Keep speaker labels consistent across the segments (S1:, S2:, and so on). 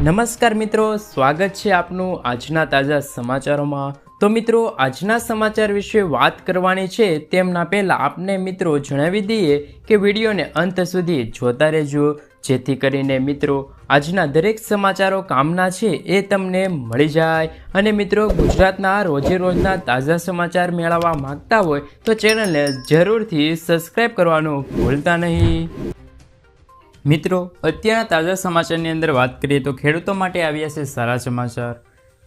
S1: નમસ્કાર મિત્રો, સ્વાગત છે આપનું આજના તાજા સમાચારોમાં। તો મિત્રો, આજના સમાચાર વિશે વાત કરવાની છે તેમના પહેલાં આપને મિત્રો જણાવી દઈએ કે વિડીયોને અંત સુધી જોતા રહેજો, જેથી કરીને મિત્રો આજના દરેક સમાચારો કામના છે એ તમને મળી જાય। અને મિત્રો, ગુજરાતના રોજે રોજના તાજા સમાચાર મેળવવા માંગતા હોય તો ચેનલને જરૂરથી સબસ્ક્રાઈબ કરવાનું ભૂલતા નહીં। મિત્રો, અત્યારના તાજા સમાચારની અંદર વાત કરીએ તો ખેડૂતો માટે આવ્યા છે સારા સમાચાર।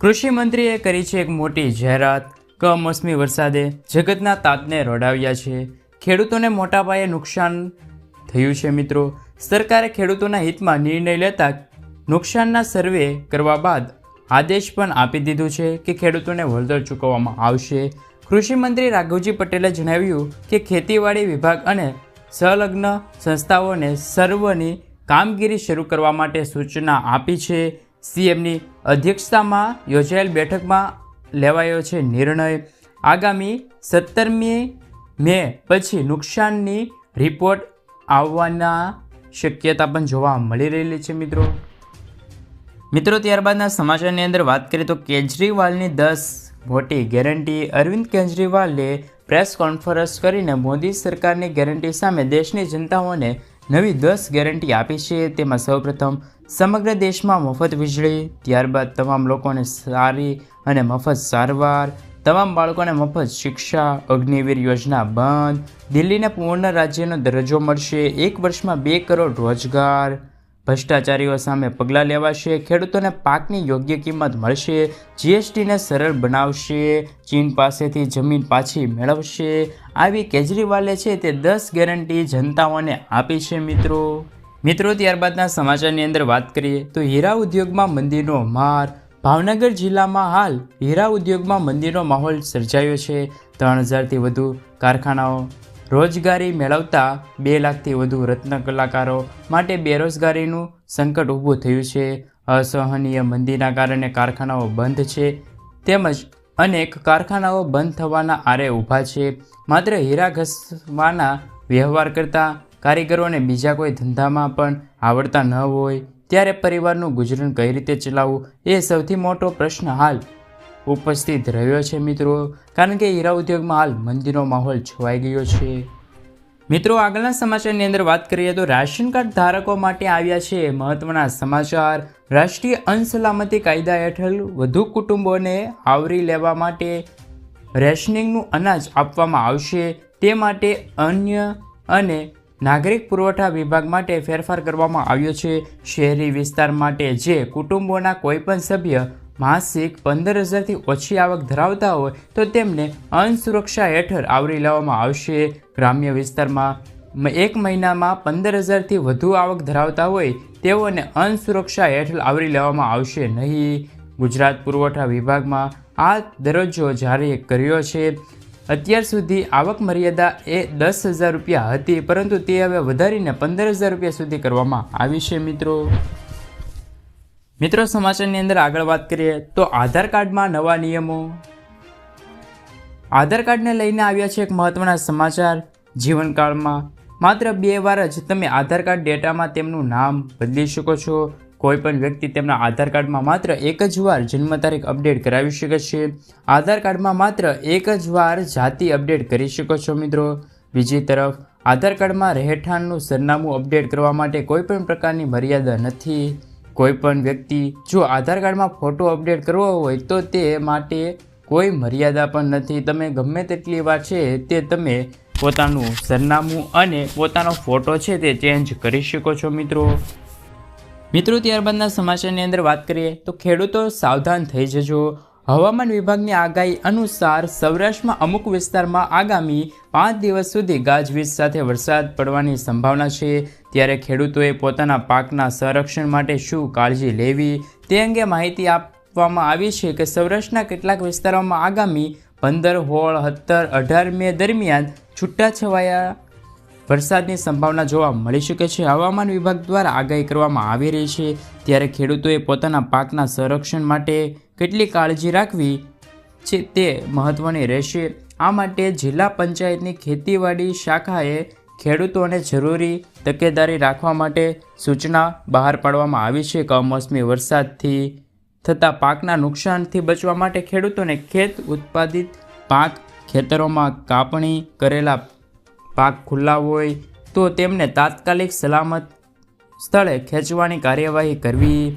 S1: કૃષિ મંત્રીએ કરી છે એક મોટી જાહેરાત। કમોસમી વરસાદે જગતના તાતને રડાવ્યા છે। ખેડૂતોને મોટા પાયે નુકસાન થયું છે। મિત્રો, સરકારે ખેડૂતોના હિતમાં નિર્ણય લેતા નુકસાનના સર્વે કરવા બાદ આદેશ પણ આપી દીધું છે કે ખેડૂતોને વળતર ચૂકવવામાં આવશે। કૃષિ મંત્રી રાઘવજી પટેલે જણાવ્યું કે ખેતીવાડી વિભાગ અને સંલગ્ન સંસ્થાઓને સર્વેની કામગીરી શરૂ કરવા માટે સૂચના આપી છે। સીએમની અધ્યક્ષતામાં યોજાયેલ બેઠકમાં લેવાયો છે નિર્ણય। આગામી 17મી મે પછી નુકસાનની રિપોર્ટ આવવાના શક્યતા પણ જોવા મળી રહેલી છે। મિત્રો ત્યારબાદના સમાચારની અંદર વાત કરીએ તો કેજરીવાલની 10 મોટી ગેરંટી। અરવિંદ કેજરીવાલે પ્રેસ કોન્ફરન્સ કરીને મોદી સરકારની ગેરંટી સામે દેશની જનતાઓને નવી 10 ગેરંટી આપી છે। તેમાં સૌપ્રથમ સમગ્ર દેશમાં મફત વીજળી, ત્યારબાદ તમામ લોકોને સારી અને મફત સારવાર, તમામ બાળકોને મફત શિક્ષા, અગ્નિવીર યોજના બંધ, દિલ્હીને પૂર્ણ રાજ્યનો દરજ્જો મળશે, 1 વર્ષમાં 2 કરોડ રોજગાર, ભ્રષ્ટાચારીઓ સામે પગલાં લેવાશે, ખેડૂતોને પાકની યોગ્ય કિંમત મળશે, જીએસટીને સરળ બનાવશે, ચીન પાસેથી જમીન પાછી મેળવશે। આવી કેજરીવાલે છે તે 10 ગેરંટી જનતાઓને આપી છે। મિત્રો ત્યારબાદના સમાચારની અંદર વાત કરીએ તો હીરા ઉદ્યોગમાં મંદીનો માર। ભાવનગર જિલ્લામાં હાલ હીરા ઉદ્યોગમાં મંદીનો માહોલ સર્જાયો છે। 3000થી વધુ કારખાનાઓ રોજગારી મેળવતા 2 લાખથી વધુ રત્ન કલાકારો માટે બેરોજગારીનું સંકટ ઊભું થયું છે। અસહનીય મંદીના કારણે કારખાનાઓ બંધ છે તેમજ અનેક કારખાનાઓ બંધ થવાના આરે ઊભા છે। માત્ર હીરા ઘસવાના વ્યવહાર કરતા કારીગરોને બીજા કોઈ ધંધામાં પણ આવડતા ન હોય ત્યારે પરિવારનું ગુજરાન કઈ રીતે ચલાવવું એ સૌથી મોટો પ્રશ્ન હાલ ઉપસ્થિત રહ્યો છે મિત્રો, કારણ કે હીરા ઉદ્યોગમાં હાલ મંદીનો માહોલ છવાઈ ગયો છે। મિત્રો આગળના સમાચારની અંદર વાત કરીએ તો રાશન કાર્ડ ધારકો માટે આવ્યા છે મહત્વના સમાચાર। રાષ્ટ્રીય અન્ન સલામતી કાયદા હેઠળ વધુ કુટુંબોને આવરી લેવા માટે રેશનિંગનું અનાજ આપવામાં આવશે। તે માટે અન્ય અને નાગરિક પુરવઠા વિભાગ માટે ફેરફાર કરવામાં આવ્યો છે। શહેરી વિસ્તાર માટે જે કુટુંબોના કોઈપણ સભ્ય માસિક 15,000થી ઓછી આવક ધરાવતા હોય તો તેમને અન્ન સુરક્ષા હેઠળ આવરી લેવામાં આવશે। ગ્રામ્ય વિસ્તારમાં 1 મહિનામાં 15,000થી વધુ આવક ધરાવતા હોય તેઓને અન્ન સુરક્ષા હેઠળ આવરી લેવામાં આવશે નહીં। ગુજરાત પુરવઠા વિભાગમાં આ દરજ્જો જારી કર્યો છે। અત્યાર સુધી આવક મર્યાદા એ 10,000 રૂપિયા હતી, પરંતુ તે હવે વધારીને 15,000 રૂપિયા સુધી કરવામાં આવી છે। મિત્રો સમાચારની અંદર આગળ વાત કરીએ તો આધાર કાર્ડમાં નવા નિયમો। આધાર કાર્ડને લઈને આવ્યા છે એક મહત્વના સમાચાર। જીવનકાળમાં માત્ર 2 વાર જ તમે આધાર કાર્ડ ડેટામાં તેમનું નામ બદલી શકો છો। કોઈપણ વ્યક્તિ તેમના આધાર કાર્ડમાં માત્ર 1 જ વાર જન્મ તારીખ અપડેટ કરાવી શકે છે। આધાર કાર્ડમાં માત્ર 1 જ વાર જાતિ અપડેટ કરી શકો છો મિત્રો। બીજી તરફ આધાર કાર્ડમાં રહેઠાણનું સરનામું અપડેટ કરવા માટે કોઈપણ પ્રકારની મર્યાદા નથી। કોઈપણ વ્યક્તિ જો આધાર કાર્ડમાં ફોટો અપડેટ કરવો હોય તો તે માટે કોઈ મર્યાદા પણ નથી। તમે ગમે તેટલી વાર છે તે તમે પોતાનું સરનામું અને પોતાનો ફોટો છે તે ચેન્જ કરી શકો છો મિત્રો ત્યારબાદના સમાચારની અંદર વાત કરીએ તો ખેડૂતો સાવધાન થઈ જજો। હવામાન વિભાગની આગાહી અનુસાર સૌરાષ્ટ્રમાં અમુક વિસ્તારમાં આગામી 5 દિવસ સુધી ગાજવીજ સાથે વરસાદ પડવાની સંભાવના છે। ત્યારે ખેડૂતોએ પોતાના પાકના સંરક્ષણ માટે શું કાળજી લેવી તે અંગે માહિતી આપવામાં આવી છે કે સૌરાષ્ટ્રના કેટલાક વિસ્તારોમાં આગામી 15, 16, 17, 18 મે દરમિયાન છૂટાછવાયા વરસાદની સંભાવના જોવા મળી શકે છે। હવામાન વિભાગ દ્વારા આગાહી કરવામાં આવી રહી છે ત્યારે ખેડૂતોએ પોતાના પાકના સંરક્ષણ માટે કેટલી કાળજી રાખવી છે તે મહત્વની રહેશે। આ માટે જિલ્લા પંચાયતની ખેતીવાડી શાખાએ ખેડૂતોને જરૂરી તકેદારી રાખવા માટે સૂચના બહાર પાડવામાં આવી છે. કમોસમી વરસાદથી થતા પાકના નુકસાનથી બચવા માટે ખેડૂતોને ખેત ઉત્પાદિત પાક ખેતરોમાં કાપણી કરેલા પાક ખુલ્લા હોય તો તેમને તાત્કાલિક સલામત સ્થળે ખેંચવાની કાર્યવાહી કરવી.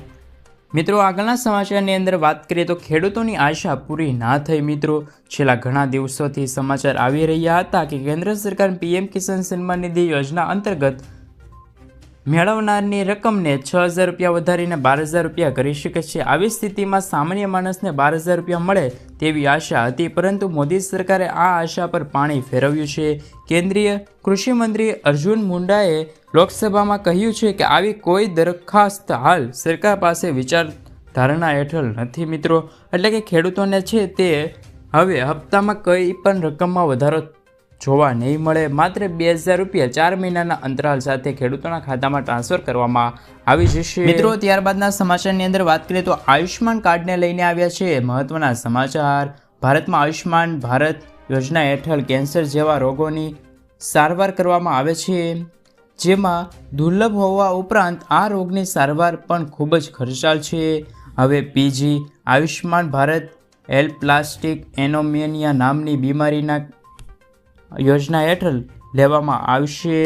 S1: મિત્રો, આગળના સમાચારની અંદર વાત કરીએ તો ખેડૂતોની આશા પૂરી ના થઈ. મિત્રો, છેલ્લા ઘણા દિવસોથી સમાચાર આવી રહ્યા હતા કે કેન્દ્ર સરકાર પીએમ કિસાન સન્માન નિધિ યોજના અંતર્ગત મેળવનારની રકમને 6,000 રૂપિયા વધારીને 12,000 રૂપિયા કરી શકે છે. આવી સ્થિતિમાં સામાન્ય માણસને 12,000 રૂપિયા મળે તેવી આશા હતી, પરંતુ મોદી સરકારે આ આશા પર પાણી ફેરવ્યું છે. કેન્દ્રીય કૃષિ મંત્રી અર્જુન મુંડાએ લોકસભામાં કહ્યું છે કે આવી કોઈ દરખાસ્ત હાલ સરકાર પાસે વિચારધારણા હેઠળ નથી. મિત્રો, એટલે કે ખેડૂતોને છે તે હવે હપ્તામાં કંઈ પણ રકમમાં વધારો જોવા નહીં મળે. માત્ર 2,000 રૂપિયા 4 મહિનાના અંતરાલ સાથે ખેડૂતોના ખાતામાં ટ્રાન્સફર કરવામાં આવી જશે. મિત્રો, ત્યારબાદના સમાચારની અંદર વાત કરીએ તો આયુષ્માન કાર્ડને લઈને આવ્યા છે મહત્વના સમાચાર. ભારતમાં આયુષ્માન ભારત યોજના હેઠળ કેન્સર જેવા રોગોની સારવાર કરવામાં આવે છે, જેમાં દુર્લભ હોવા ઉપરાંત આ રોગની સારવાર પણ ખૂબ જ ખર્ચાળ છે. હવે પીજી આયુષ્માન ભારત એપ્લાસ્ટિક એનોમિયા નામની બીમારીના યોજના હેઠળ લેવામાં આવશે.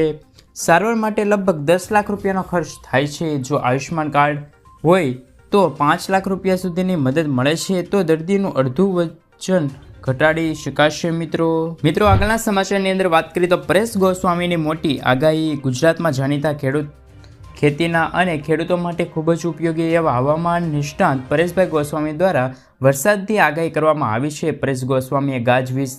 S1: સારવાર માટે લગભગ 10 લાખ રૂપિયાનો ખર્ચ થાય છે. જો આયુષ્માન કાર્ડ હોય તો 5 લાખ રૂપિયા સુધીની મદદ મળે છે, તો દર્દીનું અડધું વજન ઘટાડી શકાશે. મિત્રો, આગળના સમાચારની અંદર વાત કરીએ તો પરેશ ગોસ્વામીની મોટી આગાહી. ગુજરાતમાં જાણીતા ખેતીના અને ખેડૂતો માટે ખૂબ જ ઉપયોગી એવા હવામાન નિષ્ણાંત પરેશભાઈ ગોસ્વામી દ્વારા વરસાદની આગાહી કરવામાં આવી છે. પરેશ ગોસ્વામીએ ગાજવીજ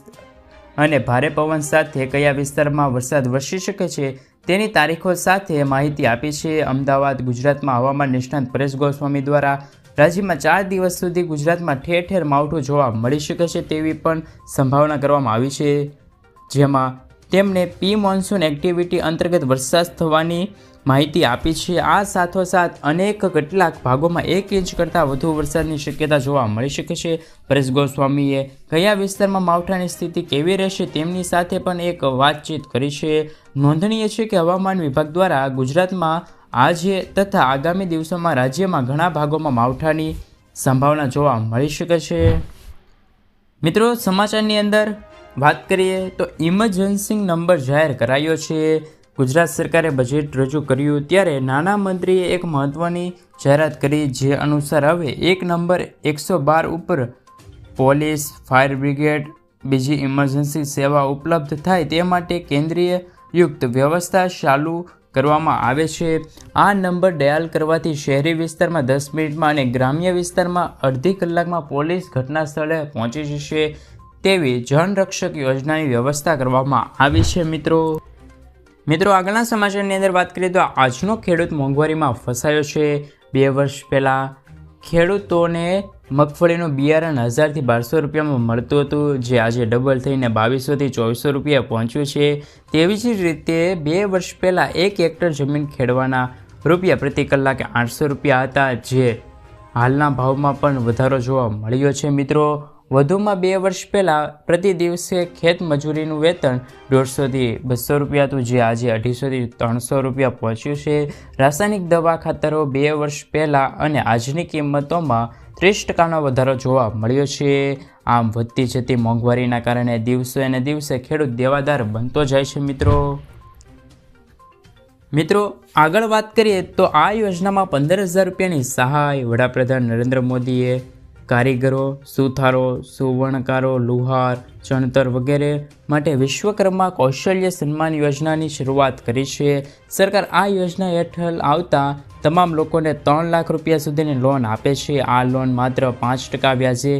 S1: અને ભારે પવન સાથે કયા વિસ્તારમાં વરસાદ વરસી શકે છે તેની તારીખો સાથે માહિતી આપી છે. અમદાવાદ, ગુજરાતમાં હવામાન નિષ્ણાંત પરેશ ગોસ્વામી દ્વારા રાજ્યમાં 4 દિવસ સુધી ગુજરાતમાં ઠેર ઠેર માવઠું જોવા મળી શકે છે તેવી પણ સંભાવના કરવામાં આવી છે, જેમાં તેમણે પ્રી મોન્સૂન એક્ટિવિટી અંતર્ગત વરસાદ થવાની માહિતી આપી છે. આ સાથોસાથ કેટલાક ભાગોમાં 1 ઇંચ કરતાં વધુ વરસાદની શક્યતા જોવા મળી શકે છે. પરેશ ગોસ્વામીએ કયા વિસ્તારમાં માવઠાની સ્થિતિ કેવી રહેશે તેમની સાથે પણ એક વાતચીત કરી છે. નોંધનીય છે કે હવામાન વિભાગ દ્વારા ગુજરાતમાં આજે તથા આગામી દિવસોમાં રાજ્યમાં ઘણા ભાગોમાં માવઠાની સંભાવના જોવા મળી શકે છે. મિત્રો, સમાચારની અંદર વાત કરીએ તો ઇમરજન્સી નંબર જાહેર કરાયો છે. ગુજરાત સરકારે બજેટ રજૂ કર્યું ત્યારે નાણાં મંત્રીએ એક મહત્વની જાહેરાત કરી, જે અનુસાર હવે એક નંબર 112 ઉપર પોલીસ, ફાયર બ્રિગેડ, બીજી ઇમરજન્સી સેવા ઉપલબ્ધ થાય તે માટે કેન્દ્રીય યુક્ત વ્યવસ્થા ચાલુ કરવામાં આવે છે. આ નંબર ડાયલ કરવાથી શહેરી વિસ્તારમાં 10 મિનિટમાં અને ગ્રામ્ય વિસ્તારમાં અડધી કલાકમાં પોલીસ ઘટના સ્થળે પહોંચી જશે તેવી જનરક્ષક યોજનાની વ્યવસ્થા કરવામાં આવી છે. મિત્રો, આગળના સમાચારની અંદર વાત કરીએ તો આજનો ખેડૂત મોંઘવારીમાં ફસાયો છે. 2 વર્ષ પહેલાં ખેડૂતોને મગફળીનું બિયારણ 1000થી 1200 રૂપિયામાં મળતું હતું, જે આજે ડબલ થઈને 2200થી 2400 રૂપિયા પહોંચ્યું છે. તેવી જ રીતે 2 વર્ષ પહેલાં 1 હેક્ટર જમીન ખેડવાના રૂપિયા પ્રતિ કલાકે 800 રૂપિયા હતા, જે હાલના ભાવમાં પણ વધારો જોવા મળ્યો છે. મિત્રો, વધુમાં 2 વર્ષ પહેલાં પ્રતિ દિવસે ખેત મજૂરીનું વેતન 150થી 200 રૂપિયા હતું, જે આજે 250થી 300 રૂપિયા પહોંચ્યું છે. રાસાયણિક દવા ખાતરો 2 વર્ષ પહેલાં અને આજની કિંમતોમાં 30% વધારો જોવા મળ્યો છે. આમ વધતી જતી મોંઘવારીના કારણે દિવસે ને દિવસે ખેડૂત દેવાદાર બનતો જાય છે. મિત્રો, આગળ વાત કરીએ તો આ યોજનામાં 15,000 રૂપિયાની સહાય વડાપ્રધાન નરેન્દ્ર મોદીએ કારીગરો, સુથારો, સુવર્ણકારો, લુહાર, ચણતર વગેરે માટે વિશ્વકર્મા કૌશલ્ય સન્માન યોજનાની શરૂઆત કરી છે. સરકાર આ યોજના હેઠળ આવતા તમામ લોકોને 3 લાખ રૂપિયા સુધીની લોન આપે છે. આ લોન માત્ર 5% વ્યાજે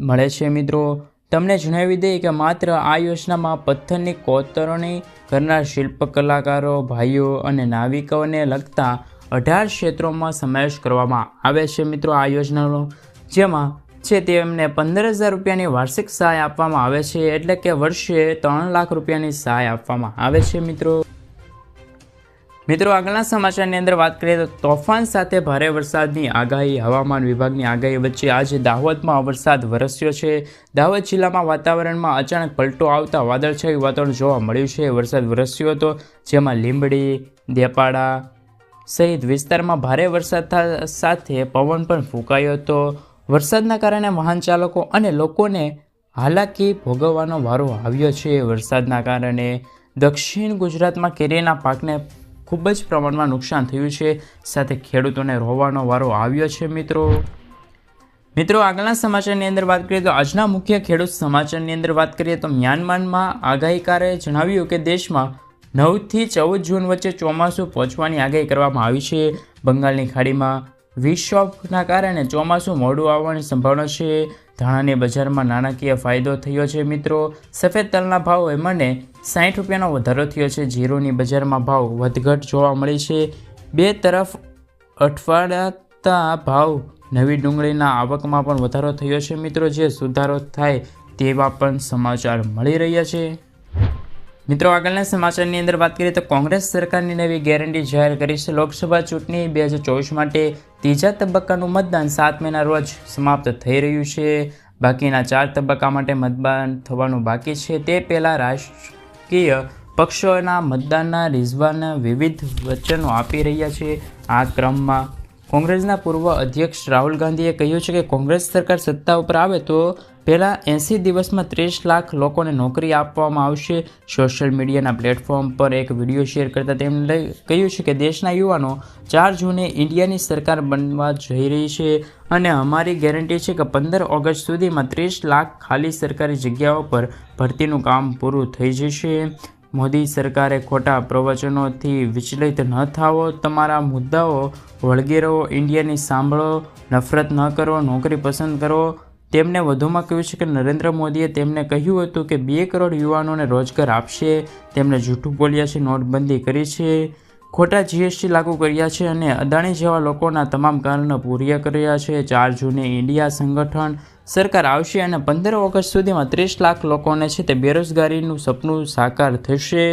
S1: મળે છે. મિત્રો, તમને જણાવી દઈએ કે માત્ર આ યોજનામાં પથ્થરની કોતરણી કરનાર શિલ્પ કલાકારો, ભાઈઓ અને નાવિકોને લગતા 18 ક્ષેત્રોમાં સમાવેશ કરવામાં આવે છે. મિત્રો, આ યોજનાનો જેમાં છે તેમને 15,000 રૂપિયાની વાર્ષિક સહાય આપવામાં આવે છે, એટલે કે વર્ષે 3 લાખ રૂપિયાની સહાય આપવામાં આવે છે. મિત્રો આગળના સમાચારની અંદર વાત કરીએ તો તોફાન સાથે ભારે વરસાદની આગાહી. હવામાન વિભાગની આગાહી વચ્ચે આજે દાહોદમાં વરસાદ વરસ્યો છે. દાહોદ જિલ્લામાં વાતાવરણમાં અચાનક પલટો આવતા વાદળછાયું વાતાવરણ જોવા મળ્યું છે. વરસાદ વરસ્યો હતો, જેમાં લીંબડી, દેપાડા સહિત વિસ્તારમાં ભારે વરસાદ સાથે પવન પણ ફૂંકાયો હતો. વરસાદના કારણે વાહન ચાલકો અને લોકોને હાલાકી ભોગવવાનો વારો આવ્યો છે. વરસાદના કારણે દક્ષિણ ગુજરાતમાં કેરીના પાકને ખૂબ જ પ્રમાણમાં નુકસાન થયું છે, સાથે ખેડૂતોને રોવાનો વારો આવ્યો છે. મિત્રો આગળના સમાચારની અંદર વાત કરીએ તો આજના મુખ્ય ખેડૂત સમાચારની અંદર વાત કરીએ તો મ્યાનમારમાં આગાહીકારે જણાવ્યું કે દેશમાં 9 થી 14 જૂન વચ્ચે ચોમાસું પહોંચવાની આગાહી કરવામાં આવી છે. બંગાળની ખાડીમાં વિક્ષોભના કારણે ચોમાસું મોડું આવવાની સંભાવના છે. ધાણાની બજારમાં નાણાકીય ફાયદો થયો છે. મિત્રો સફેદ તલના ભાવ મને 60 રૂપિયાનો વધારો થયો છે. જીરુની બજારમાં ભાવ વધઘટ જોવા મળી છે. બે તરફ અઠવાડિયાતા ભાવ નવી ડુંગળીના આવકમાં પણ વધારો થયો છે. મિત્રો જે સુધારો થાય તેવા પણ સમાચાર મળી રહ્યા છે. મિત્રો આગળના સમાચારની અંદર વાત કરીએ તો કોંગ્રેસ સરકારની નવી ગેરંટી જાહેર કરી છે. લોકસભા ચૂંટણી 2024 માટે ત્રીજા તબક્કાનું મતદાન 7 મેના રોજ સમાપ્ત થઈ રહ્યું છે. બાકીના 4 તબક્કા માટે મતદાન થવાનું બાકી છે. તે પહેલાં રાજકીય પક્ષોના મતદાનના રીઝવાના વિવિધ વચનો આપી રહ્યા છે. આ ક્રમમાં કોંગ્રેસના પૂર્વ અધ્યક્ષ રાહુલ ગાંધીએ કહ્યું છે કે કોંગ્રેસ સરકાર સત્તા ઉપર આવે તો પહેલાં 80 દિવસમાં 30 લાખ લોકોને નોકરી આપવામાં આવશે. સોશિયલ મીડિયાના પ્લેટફોર્મ પર એક વિડીયો શેર કરતાં તેમણે કહ્યું છે કે દેશના યુવાનો 4 જૂને ઇન્ડિયાની સરકાર બનવા જઈ રહી છે અને અમારી ગેરંટી છે કે 15 ઓગસ્ટ સુધીમાં 30 લાખ ખાલી સરકારી જગ્યાઓ પર ભરતીનું કામ પૂરું થઈ જશે. મોદી સરકારે ખોટા પ્રવચનોથી વિચલિત ન થાઓ, તમારા મુદ્દાઓ વળગી રહો, ઇન્ડિયાની સાંભળો, નફરત ન કરો, નોકરી પસંદ કરો. તેમણે વધુમાં કહ્યું છે કે નરેન્દ્ર મોદીએ તેમને કહ્યું હતું કે 2 કરોડ યુવાનોને રોજગાર આપશે. તેમણે જૂઠું બોલ્યા છે, નોટબંધી કરી છે, ખોટા GST લાગુ કર્યા છે અને અદાણી જેવા લોકોના તમામ કારણો પૂર્ણ કર્યા છે. 4 જૂને ઇન્ડિયા સંગઠન સરકાર આવશે અને 15 ઓગસ્ટ સુધીમાં 30 લાખ લોકોને છે તે બેરોજગારીનું સપનું સાકાર થશે.